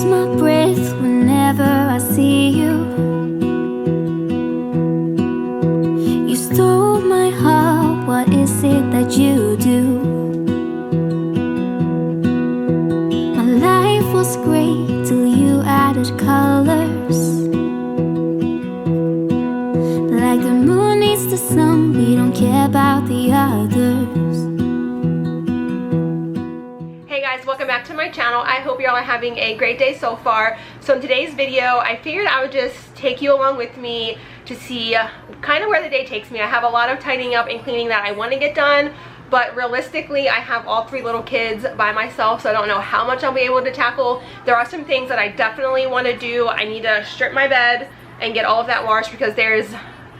lose my breath whenever I see you. You stole my heart, what is it that you do? My life was great till you added colors. Like the moon needs the sun, we don't care about the others. Hey guys, welcome back to my channel. I hope you're all having a great day so far. So in today's video, I figured I would just take you along with me to see kind of where the day takes me. I have a lot of tidying up and cleaning that I want to get done, but realistically I have all three little kids by myself, so I don't know how much I'll be able to tackle. There are some things that I definitely want to do. I need to strip my bed and get all of that washed because there's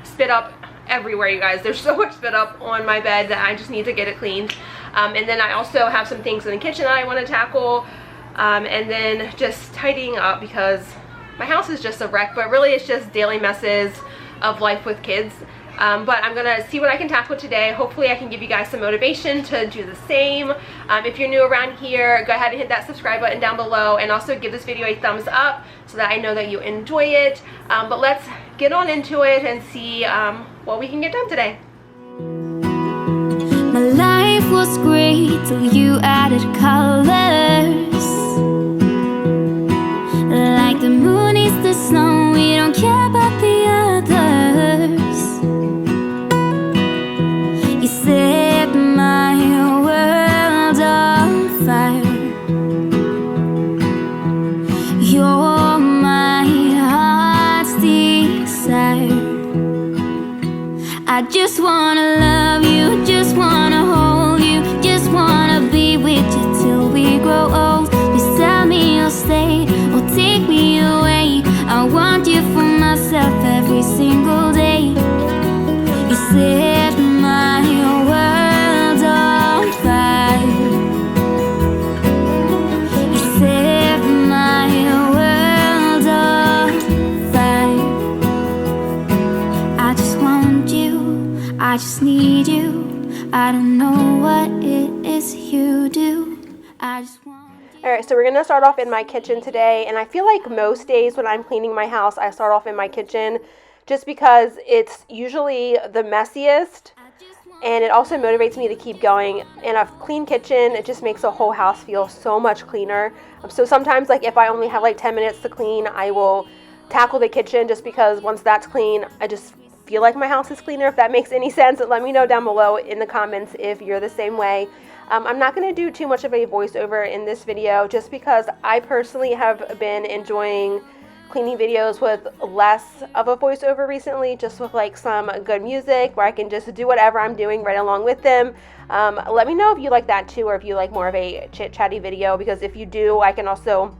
spit up everywhere, you guys. There's so much spit up on my bed that I just need to get it cleaned. And then I also have some things in the kitchen that I want to tackle, and then just tidying up because my house is just a wreck, but really it's just daily messes of life with kids. But I'm gonna see what I can tackle today. Hopefully I can give you guys some motivation to do the same. If you're new around here, go ahead and hit that subscribe button down below, and also give this video a thumbs up so that I know that you enjoy it. But let's get on into it and see what we can get done today. My life was great till you added colors. Like the moon is the sun, we don't care about the others. You set my world on fire. You're my heart's desire. I just wanna love you, just wanna hold you, just wanna be with you till we grow old. Please tell me you'll stay or take me away. I want you for myself every single day. You set my world on fire. You set my world on fire. I just want you, I just need you. I don't know what it is you do. I just want you. Alright, so we're going to start off in my kitchen today, and I feel like most days when I'm cleaning my house, I start off in my kitchen just because it's usually the messiest, and it also motivates me to keep going. In a clean kitchen, it just makes the whole house feel so much cleaner. So sometimes, like if I only have like 10 minutes to clean, I will tackle the kitchen just because once that's clean, I just feel like my house is cleaner. If that makes any sense, let me know down below in the comments if you're the same way. I'm not going to do too much of a voiceover in this video just because I personally have been enjoying cleaning videos with less of a voiceover recently, just with like some good music where I can just do whatever I'm doing right along with them. Let me know if you like that too, or if you like more of a chit-chatty video, because if you do, I can also,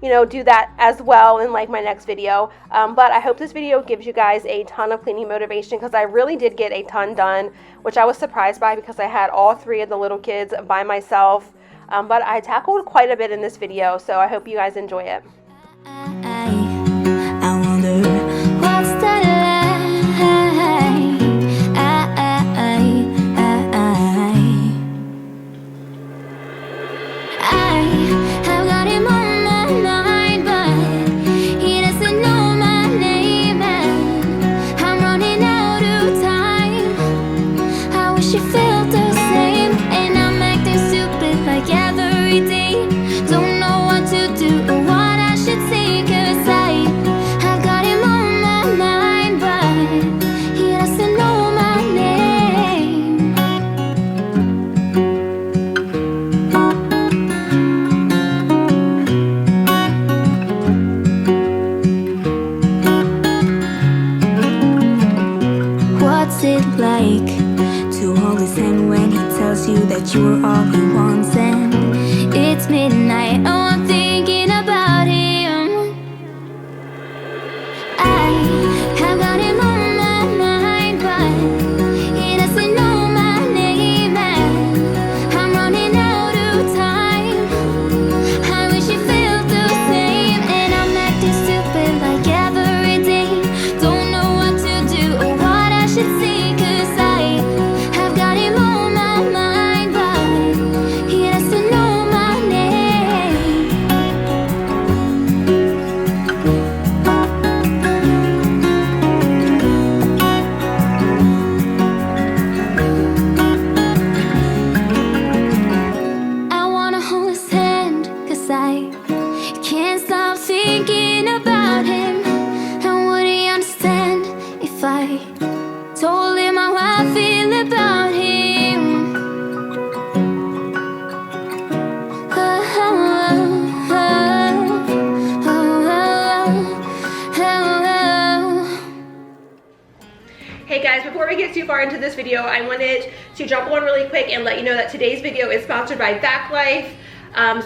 you know, do that as well in like my next video. But I hope this video gives you guys a ton of cleaning motivation, because I really did get a ton done, which I was surprised by because I had all three of the little kids by myself. But I tackled quite a bit in this video, so I hope you guys enjoy it. I wonder what's the that you were all he wants, and it's midnight. Oh, I'm thinking about him. I have got him on my mind, but he doesn't know my name, and I'm running out of time. I wish you felt the same, and I'm acting stupid like every day. Don't know what to do or what I should say, 'cause I have got him on my mind, but he doesn't know my name. feel about him. Hey guys, before we get too far into this video, I wanted to jump on really quick and let you know that today's video is sponsored by VacLife.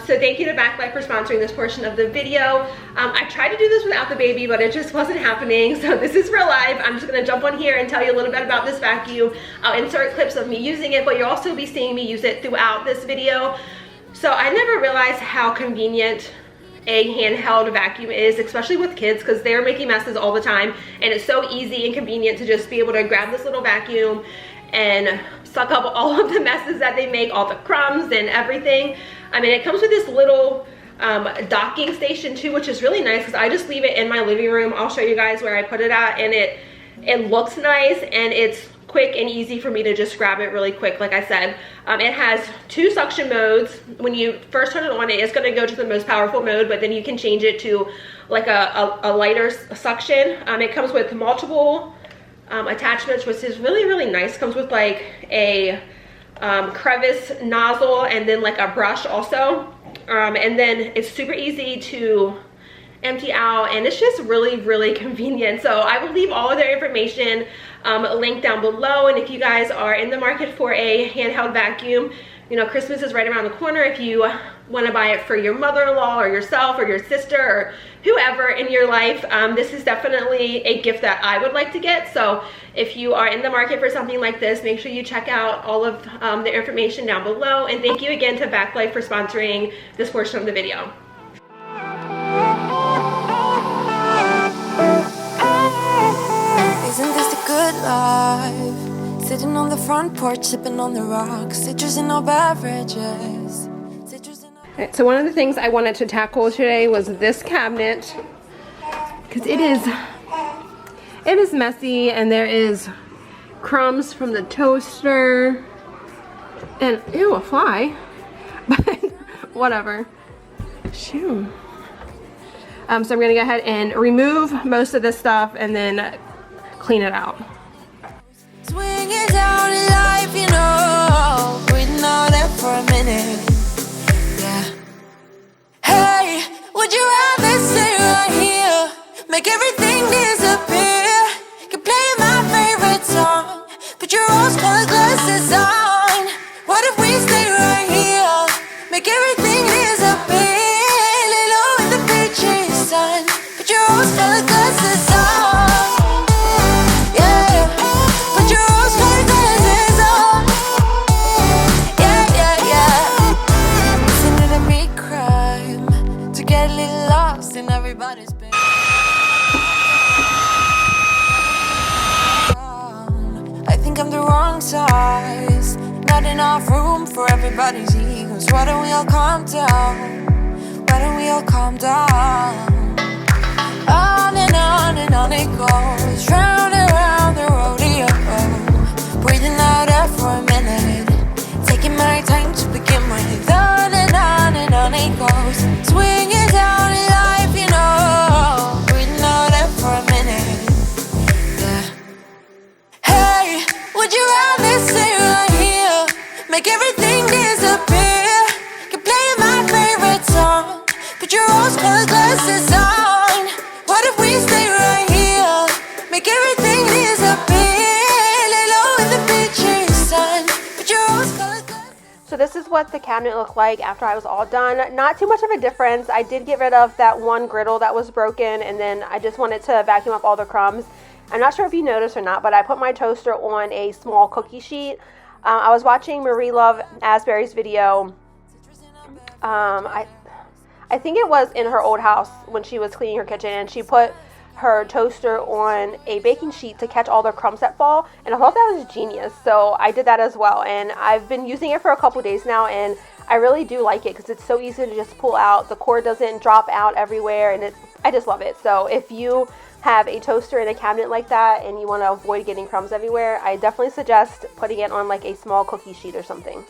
So thank you to VacLife for sponsoring this portion of the video. I tried to do this without the baby, but it just wasn't happening. So this is real life. I'm just gonna jump on here and tell you a little bit about this vacuum. I'll insert clips of me using it, but you'll also be seeing me use it throughout this video. So I never realized how convenient a handheld vacuum is, especially with kids, because they're making messes all the time, and it's so easy and convenient to just be able to grab this little vacuum and suck up all of the messes that they make, all the crumbs and everything. I mean, it comes with this little docking station too, which is really nice because I just leave it in my living room. I'll show you guys where I put it at, and it looks nice, and it's quick and easy for me to just grab it really quick. Like I said, it has 2 suction modes. When you first turn it on, it's going to go to the most powerful mode, but then you can change it to like a lighter suction. It comes with multiple attachments, which is really, really nice. Comes with like a crevice nozzle and then like a brush also. And then it's super easy to empty out, and it's just really, really convenient. So I will leave all of their information linked down below. And if you guys are in the market for a handheld vacuum, you know, Christmas is right around the corner. If you want to buy it for your mother-in-law or yourself or your sister or whoever in your life, this is definitely a gift that I would like to get. So if you are in the market for something like this, make sure you check out all of the information down below. And thank you again to VacLife for sponsoring this portion of the video. Isn't this the good life? Sitting on the front porch, sipping on the rocks, citrus in our beverages. Alright, so one of the things I wanted to tackle today was this cabinet, because it is messy, and there is crumbs from the toaster, and ew, a fly, but whatever. Shoo. So I'm gonna go ahead and remove most of this stuff and then clean it out. Swing it down in life, you know, breathing out there for a minute. Yeah. Hey, would you rather stay right here? Make everything disappear. Keep playing my favorite song. Put your rose-colored glasses on. What if we stay right here? Make everything disappear. Lay low in the beaches, sun. Put your rose-colored glasses on. I think I'm the wrong size. Not enough room for everybody's egos. Why don't we all calm down? Why don't we all calm down? And on it goes, round and round the rodeo. Breathing out air for a minute, taking my time to begin with. On it goes, swinging down in life, you know. Breathing out air for a minute. Yeah. Hey, would you rather stay right here? Make everything disappear. Keep playing my favorite song. Put your rose-colored glasses on. What if we stay right here? Make everything disappear. Lay low in the beaches, sun. Put your rose-colored glasses. So this is what the cabinet looked like after I was all done. Not too much of a difference. I did get rid of that one griddle that was broken, and then I just wanted to vacuum up all the crumbs. I'm not sure if you noticed or not, but I put my toaster on a small cookie sheet. I was watching Marie Love Asbury's video. I think it was in her old house when she was cleaning her kitchen, and she put her toaster on a baking sheet to catch all the crumbs that fall, and I thought that was genius. So I did that as well, and I've been using it for a couple days now, and I really do like it because it's so easy to just pull out. The cord doesn't drop out everywhere, and I just love it. So if you have a toaster in a cabinet like that and you want to avoid getting crumbs everywhere, I definitely suggest putting it on like a small cookie sheet or something.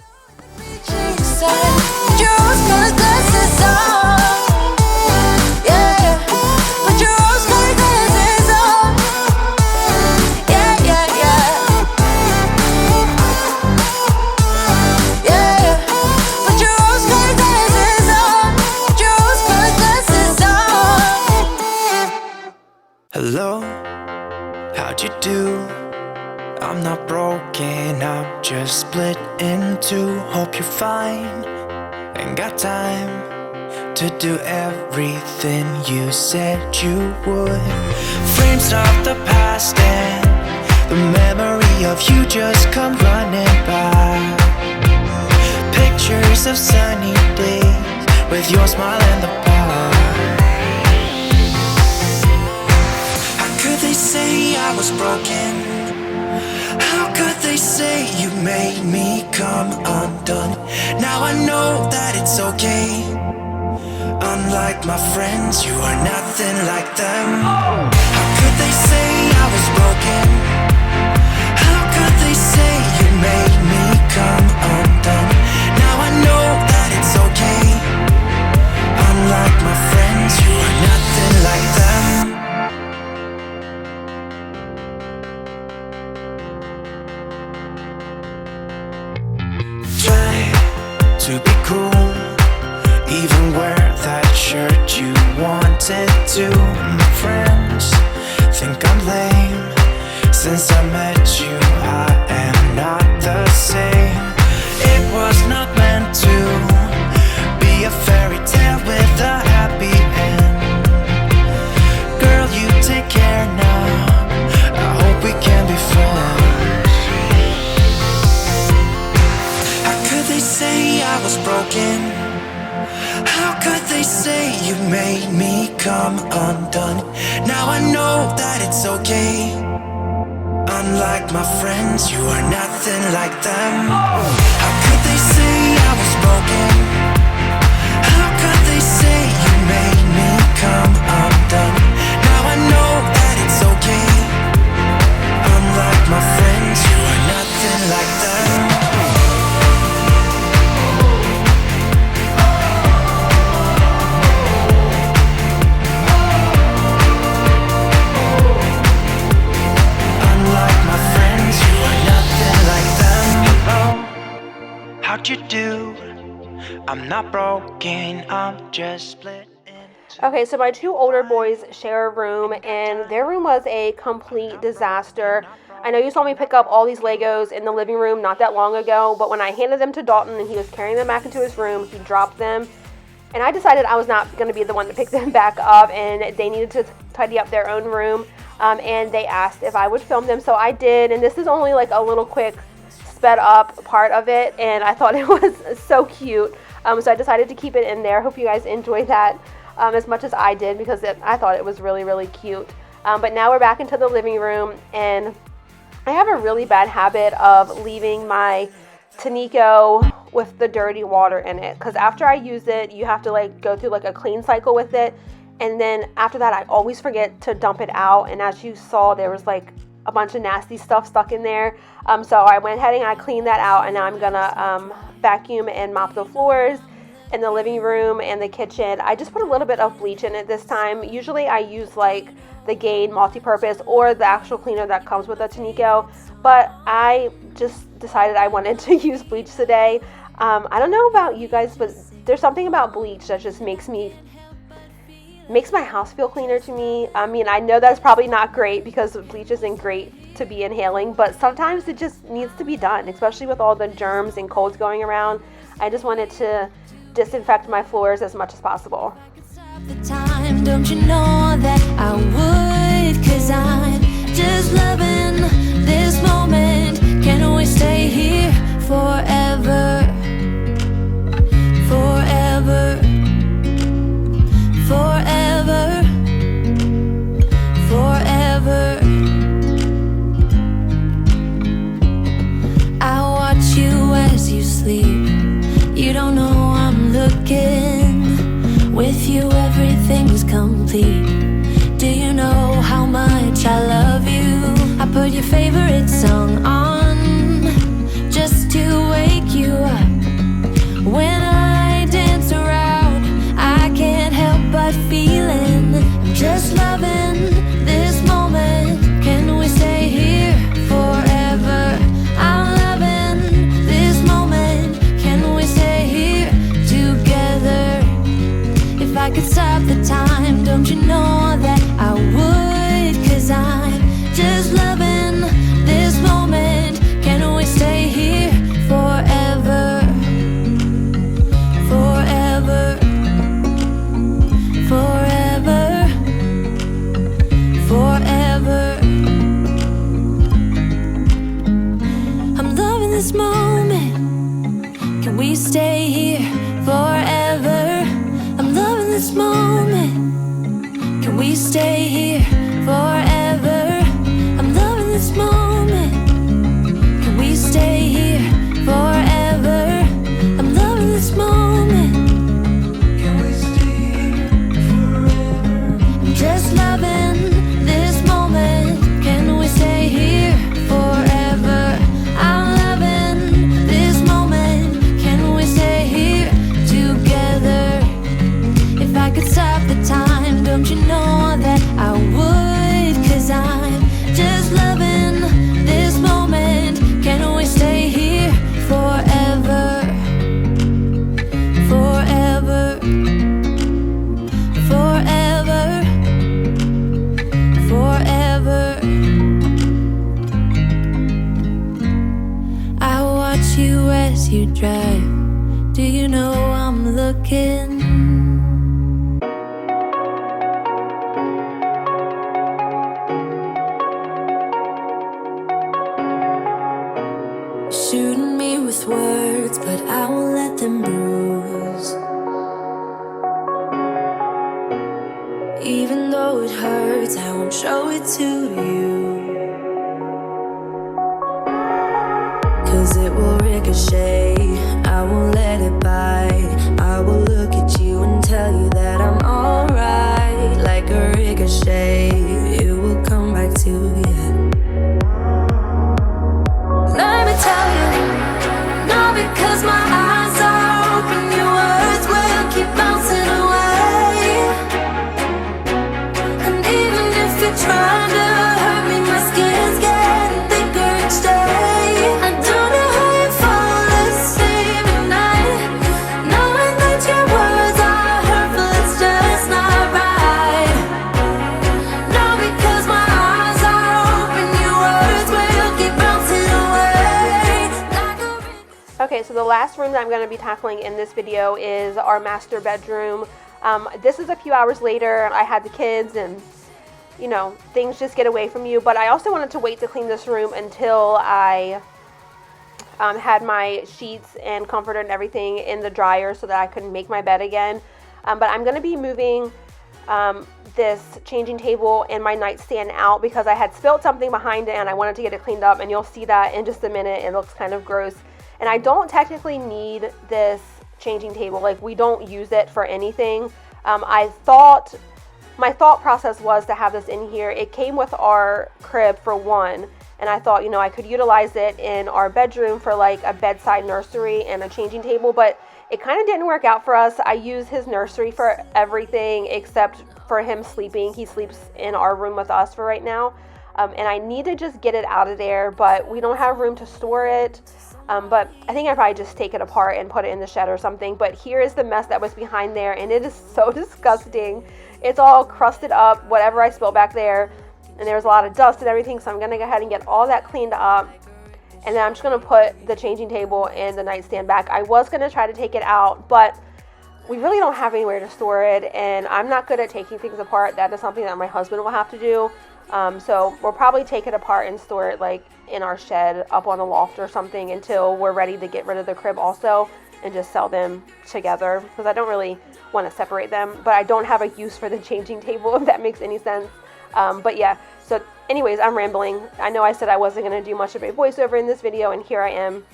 I'm not broken, I'm just split in two. Hope you're fine, ain't got time to do everything you said you would. Frames of the past and the memory of you just come running by. Pictures of sunny days with your smile in the bar. How could they say I was broken? How could they say you made me come undone? Now I know that it's okay. Unlike my friends, you are nothing like them. How could they say I was broken? How could they say you made me come undone? Now I know that it's okay. Unlike my friends, you are nothing like them. Try to be cool, even wear that shirt you wanted to. My friends think I'm lame. Since I met you, I am not the same. It was not meant to be a fairy tale with a happy end. Girl, you take care now. I hope we can be friends. How could they say I was broken? How could they say you made me come undone? Now I know that it's okay. Unlike my friends, you are nothing like them. How could they say I was broken? How could they say you made me come undone? Now I know that it's okay. Unlike my friends, you are nothing like them. How'd you do? I'm not broken, I'm just split into... Okay, so my two older boys share a room, and their room was a complete disaster. I know you saw me pick up all these Legos in the living room not that long ago, but when I handed them to Dalton and he was carrying them back into his room, he dropped them. And I decided I was not going to be the one to pick them back up, and they needed to tidy up their own room. And they asked if I would film them, so I did. And this is only like a little quick sped up part of it, and I thought it was so cute, so I decided to keep it in there. Hope you guys enjoyed that as much as I did, because I thought it was really, really cute. But now we're back into the living room, and I have a really bad habit of leaving my Tanico with the dirty water in it, because after I use it, you have to like go through like a clean cycle with it, and then after that I always forget to dump it out, and as you saw, there was like a bunch of nasty stuff stuck in there. So I went ahead and I cleaned that out, and now I'm gonna vacuum and mop the floors in the living room and the kitchen. I just put a little bit of bleach in it this time. Usually I use like the Gain multi-purpose or the actual cleaner that comes with the Tanico, but I just decided I wanted to use bleach today. I don't know about you guys, but there's something about bleach that just makes my house feel cleaner to me. I mean, I know that's probably not great because bleach isn't great to be inhaling, but sometimes it just needs to be done, especially with all the germs and colds going around. I just wanted to disinfect my floors as much as possible. The time, don't you know that I would? 'Cause I'm just loving this moment. Can we stay here forever? Forever. Forever, forever. I watch you as you sleep. You don't know I'm looking. With you everything's complete. Do you know how much I love you? I put your favorite song on just to wake you up. When I dance around, I can't help but feeling. I'm just loving this moment. Can we stay here forever? I'm loving this moment. Can we stay here together? If I could stop the time, don't you know that I would? 'Cause I'm just loving this moment. moment. Can we stay here forever? I'm loving this moment. Can we stay here forever? I'm loving this moment. Can we stay here forever? I'm loving this moment. Can we stay here forever? I'm just loving this moment. Can we stay here forever? I'm loving this moment. Can we stay here together? If I could stop the time, don't you know that I would? 'Cause I'm just loving this moment. Can we stay here forever? Forever. Forever. Forever. I watch you as you drive. Do you know I'm looking? Shooting me with words, but I won't let them bruise. Even though it hurts, I won't show it to you. 'Cause it will ricochet, I won't let it bite. I will look at you and tell you that I'm alright. Like a ricochet, it will come back to you. Let me tell you, not because my eyes are open, your words will keep bouncing away. And even if you're trying to hurt me, my skin's getting thicker each day. I don't know how you fall asleep at night, knowing that your words are hurtful, it's just not right. No, because my eyes are open, your words will keep bouncing away. Okay, so the last room that I'm going to be tackling in this video is our master bedroom. This is a few hours later. I had the kids and, you know, things just get away from you. But I also wanted to wait to clean this room until I had my sheets and comforter and everything in the dryer so that I could make my bed again. But I'm going to be moving this changing table and my nightstand out because I had spilled something behind it and I wanted to get it cleaned up, and you'll see that in just a minute. It looks kind of gross. And I don't technically need this changing table. Like, we don't use it for anything. My thought process was to have this in here. It came with our crib for one, and I thought, you know, I could utilize it in our bedroom for like a bedside nursery and a changing table, but it kind of didn't work out for us. I use his nursery for everything except for him sleeping. He sleeps in our room with us for right now. And I need to just get it out of there, but we don't have room to store it. But I think I'd probably just take it apart and put it in the shed or something. But here is the mess that was behind there, and it is so disgusting. It's all crusted up, whatever I spilled back there, and there's a lot of dust and everything, so I'm going to go ahead and get all that cleaned up. And then I'm just going to put the changing table and the nightstand back. I was going to try to take it out, but we really don't have anywhere to store it, and I'm not good at taking things apart. That is something that my husband will have to do. So we'll probably take it apart and store it like in our shed up on a loft or something until we're ready to get rid of the crib also and just sell them together, because I don't really want to separate them, but I don't have a use for the changing table, if that makes any sense. But yeah, so anyways, I'm rambling. I know I said I wasn't going to do much of a voiceover in this video, and here I am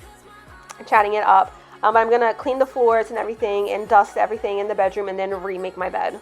chatting it up. But I'm going to clean the floors and everything and dust everything in the bedroom and then remake my bed.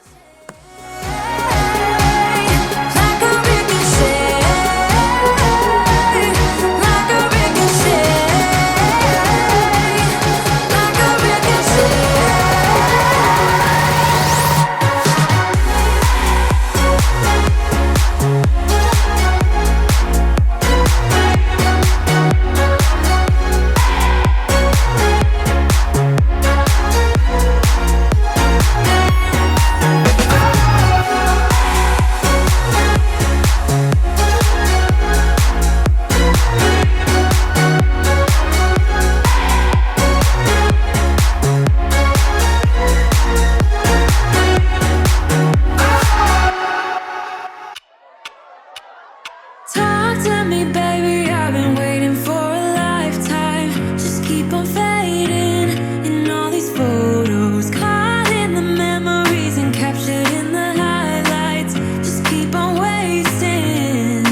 keep on fading in all these photos, caught in the memories and captured in the highlights. Just keep on wasting.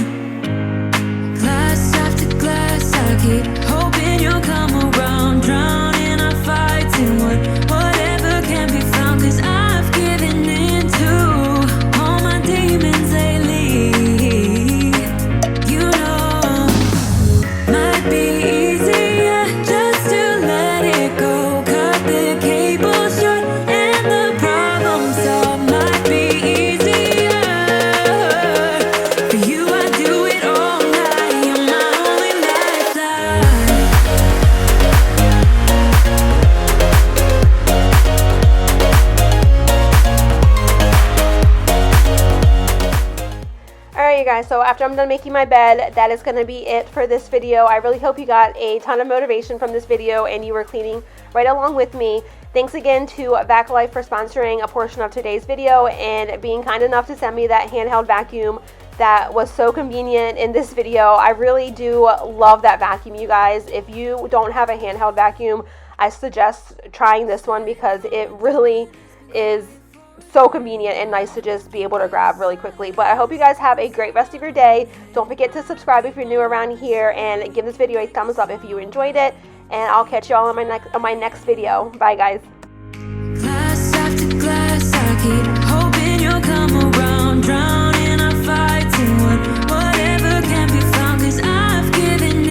Glass after glass, I keep hoping you'll come around, drowning our fights in whatever can be found. 'Cause I've given in to all my demons lately. You know, might be easier just to let it go. Cut the cable short and the problem solved. Might be easier for you. I do it all night. You're my only lifeline. Alright you guys, so after I'm done making my bed, that is going to be it for this video. I really hope you got a ton of motivation from this video and you were cleaning right along with me. Thanks again to VacLife for sponsoring a portion of today's video and being kind enough to send me that handheld vacuum that was so convenient in this video. I really do love that vacuum, you guys. If you don't have a handheld vacuum, I suggest trying this one because it really is so convenient and nice to just be able to grab really quickly. But I hope you guys have a great rest of your day. Don't forget to subscribe if you're new around here and give this video a thumbs up if you enjoyed it. And I'll catch you all on my next video. Bye guys. Glass after glass, I keep hoping you'll come around, drown